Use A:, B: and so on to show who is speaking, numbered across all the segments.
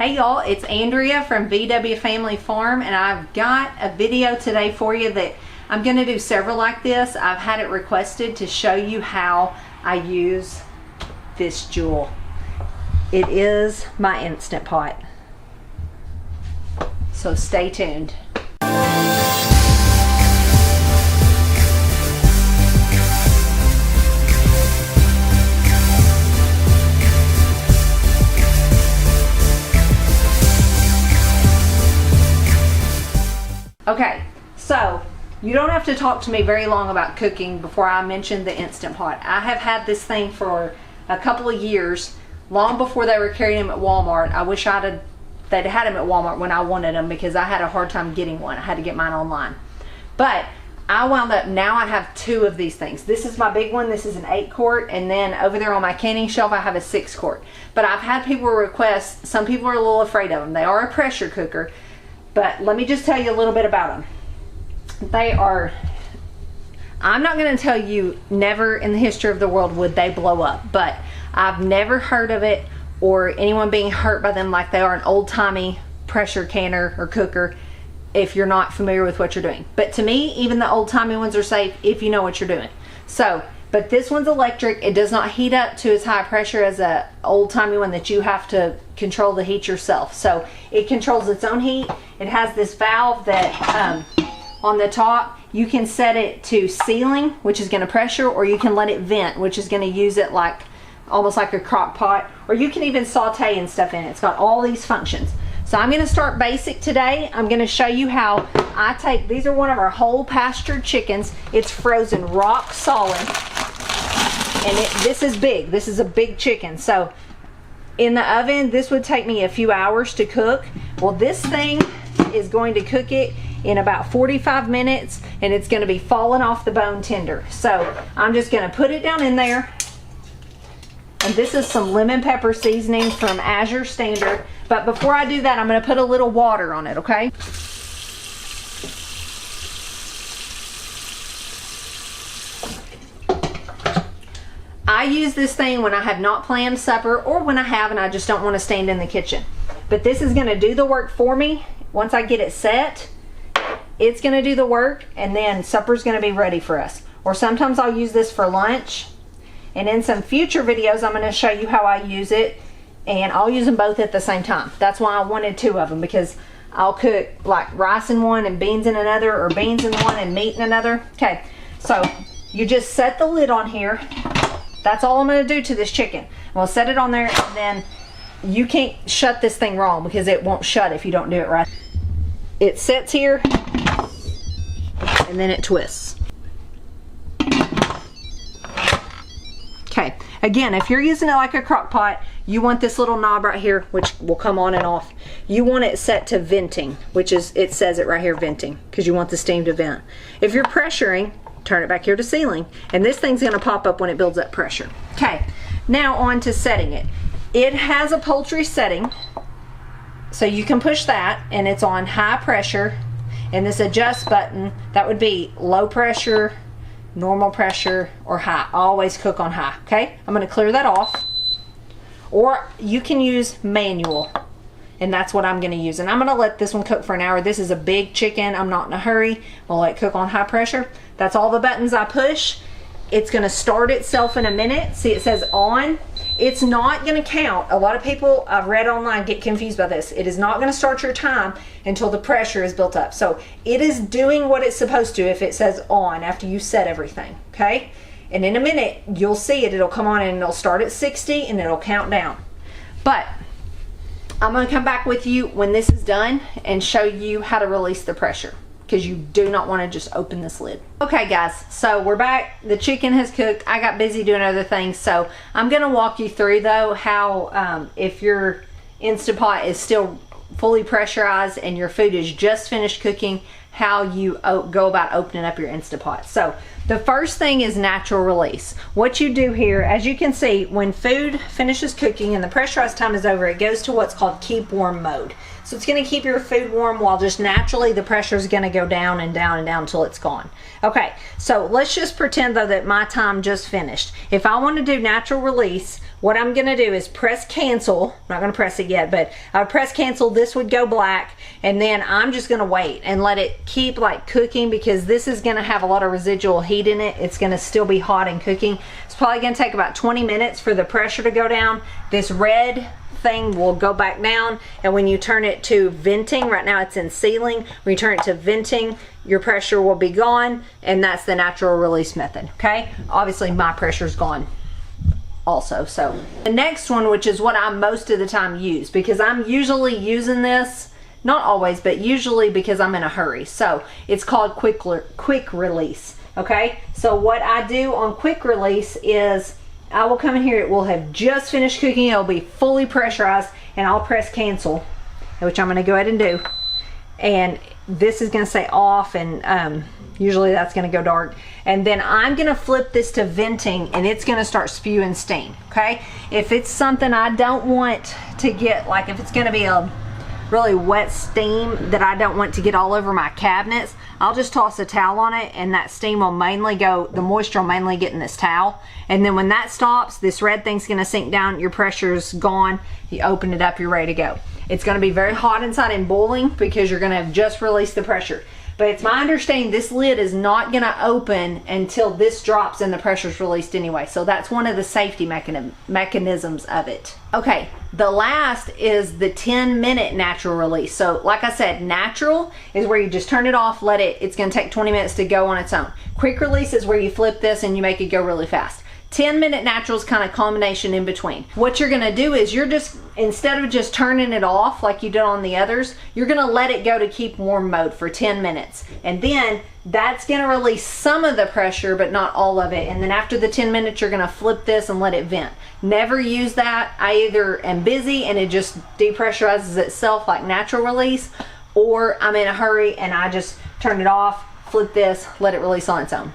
A: Hey y'all, it's Andrea from VW Family Farm, and I've got a video today for you that I'm going to do several like this. I've had it requested to show you how I use this jewel. It is my Instant Pot. So stay tuned. Okay, so you don't have to talk to me very long about cooking before I mention the Instant Pot. I have had this thing for a couple of years, long before they were carrying them at Walmart. I wish they'd had them at Walmart when I wanted them, because I had a hard time getting one. I had to get mine online. But I wound up, now I have two of these things. This is my big one. This is an 8-quart, and then over there on my canning shelf I have a 6-quart. But I've had people request, some people are a little afraid of them. They are a pressure cooker. But let me just tell you a little bit about them. They are, I'm not going to tell you never in the history of the world would they blow up, but I've never heard of it or anyone being hurt by them like they are an old-timey pressure canner or cooker if you're not familiar with what you're doing. But to me, even the old-timey ones are safe if you know what you're doing. So, but this one's electric. It does not heat up to as high pressure as a old-timey one that you have to control the heat yourself. So it controls its own heat. It has this valve that on the top, you can set it to sealing, which is going to pressure, or you can let it vent, which is going to use it like almost like a crock pot, or you can even saute and stuff in it. It's got all these functions. So I'm going to start basic today. I'm going to show you how I take, these are one of our whole pastured chickens. It's frozen rock solid, and this is big. This is a big chicken. So in the oven, this would take me a few hours to cook. Well, this thing is going to cook it in about 45 minutes, and it's going to be falling off the bone tender. So I'm just going to put it down in there. And this is some lemon pepper seasoning from Azure Standard. But before I do that, I'm going to put a little water on it, okay? I use this thing when I have not planned supper, or when I have and I just don't want to stand in the kitchen. But this is going to do the work for me. Once I get it set, it's going to do the work, and then supper's going to be ready for us. Or sometimes I'll use this for lunch. And in some future videos, I'm going to show you how I use it, and I'll use them both at the same time. That's why I wanted two of them, because I'll cook like rice in one and beans in another, or beans in one and meat in another. Okay, so you just set the lid on here. That's all I'm going to do to this chicken. We'll set it on there, and then you can't shut this thing wrong, because it won't shut if you don't do it right. It sits here, and then it twists. Okay, again, if you're using it like a crock pot, you want this little knob right here, which will come on and off. You want it set to venting, which is, it says it right here, venting, because you want the steam to vent. If you're pressuring, turn it back here to sealing, and this thing's going to pop up when it builds up pressure. Okay, now on to setting it. It has a poultry setting, so you can push that, and it's on high pressure, and this adjust button, that would be low pressure, normal pressure, or high. I always cook on high. Okay, I'm going to clear that off, or you can use manual, and that's what I'm going to use. And I'm going to let this one cook for an hour. This is a big chicken. I'm not in a hurry. We'll let it cook on high pressure. That's all the buttons I push. It's going to start itself in a minute. See, it says on. It's not going to count. A lot of people I've read online get confused by this. It is not going to start your time until the pressure is built up. So it is doing what it's supposed to if it says on after you set everything, okay? And in a minute, you'll see it. It'll come on and it'll start at 60 and it'll count down. But I'm going to come back with you when this is done and show you how to release the pressure, because you do not want to just open this lid. Okay guys, so we're back. The chicken has cooked. I got busy doing other things, so I'm going to walk you through though how if your Instant Pot is still fully pressurized and your food is just finished cooking, how you go about opening up your Instant Pot. So the first thing is natural release. What you do here, as you can see, when food finishes cooking and the pressurized time is over, it goes to what's called keep warm mode. So it's going to keep your food warm while just naturally the pressure is going to go down and down and down until it's gone. Okay, so let's just pretend though that my time just finished. If I want to do natural release, what I'm going to do is press cancel. I'm not going to press it yet, but I would press cancel. This would go black, and then I'm just going to wait and let it keep like cooking, because this is going to have a lot of residual heat in it. It's going to still be hot and cooking. It's probably going to take about 20 minutes for the pressure to go down. This red thing will go back down, and when you turn it to venting, right now it's in sealing, when you turn it to venting, your pressure will be gone, and that's the natural release method. Okay, obviously my pressure's gone also. So the next one, which is what I most of the time use, because I'm usually using this, not always, but usually because I'm in a hurry. So it's called quick release. Okay, so what I do on quick release is I will come in here, it will have just finished cooking, it'll be fully pressurized, and I'll press cancel, which I'm going to go ahead and do, and this is going to say off, and usually that's going to go dark, and then I'm going to flip this to venting, and it's going to start spewing steam. Okay, if it's something I don't want to get, like if it's going to be a really wet steam that I don't want to get all over my cabinets, I'll just toss a towel on it, and that steam will mainly go, the moisture will mainly get in this towel, and then when that stops, this red thing's going to sink down, your pressure's gone, you open it up, you're ready to go. It's going to be very hot inside and boiling because you're going to have just released the pressure. But it's my understanding this lid is not going to open until this drops and the pressure's released anyway. So that's one of the safety mechanisms of it. Okay, the last is the 10-minute natural release. So like I said, natural is where you just turn it off, let it, it's going to take 20 minutes to go on its own. Quick release is where you flip this and you make it go really fast. 10-minute natural is kind of combination in between. What you're going to do is you're just, instead of just turning it off like you did on the others, you're going to let it go to keep warm mode for 10 minutes. And then that's going to release some of the pressure, but not all of it. And then after the 10 minutes, you're going to flip this and let it vent. Never use that. I either am busy and it just depressurizes itself like natural release, or I'm in a hurry and I just turn it off, flip this, let it release on its own.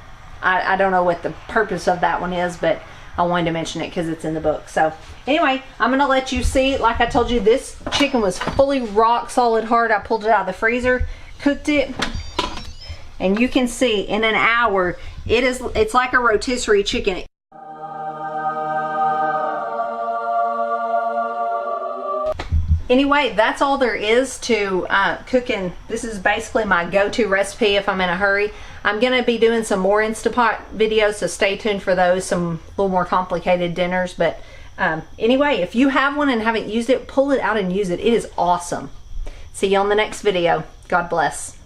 A: I don't know what the purpose of that one is, but I wanted to mention it because it's in the book. So anyway, I'm going to let you see. Like I told you, this chicken was fully rock solid hard. I pulled it out of the freezer, cooked it, and you can see in an hour, it's like a rotisserie chicken. Anyway, that's all there is to cooking. This is basically my go-to recipe if I'm in a hurry. I'm going to be doing some more Instant Pot videos, so stay tuned for those, some little more complicated dinners. But anyway, if you have one and haven't used it, pull it out and use it. It is awesome. See you on the next video. God bless.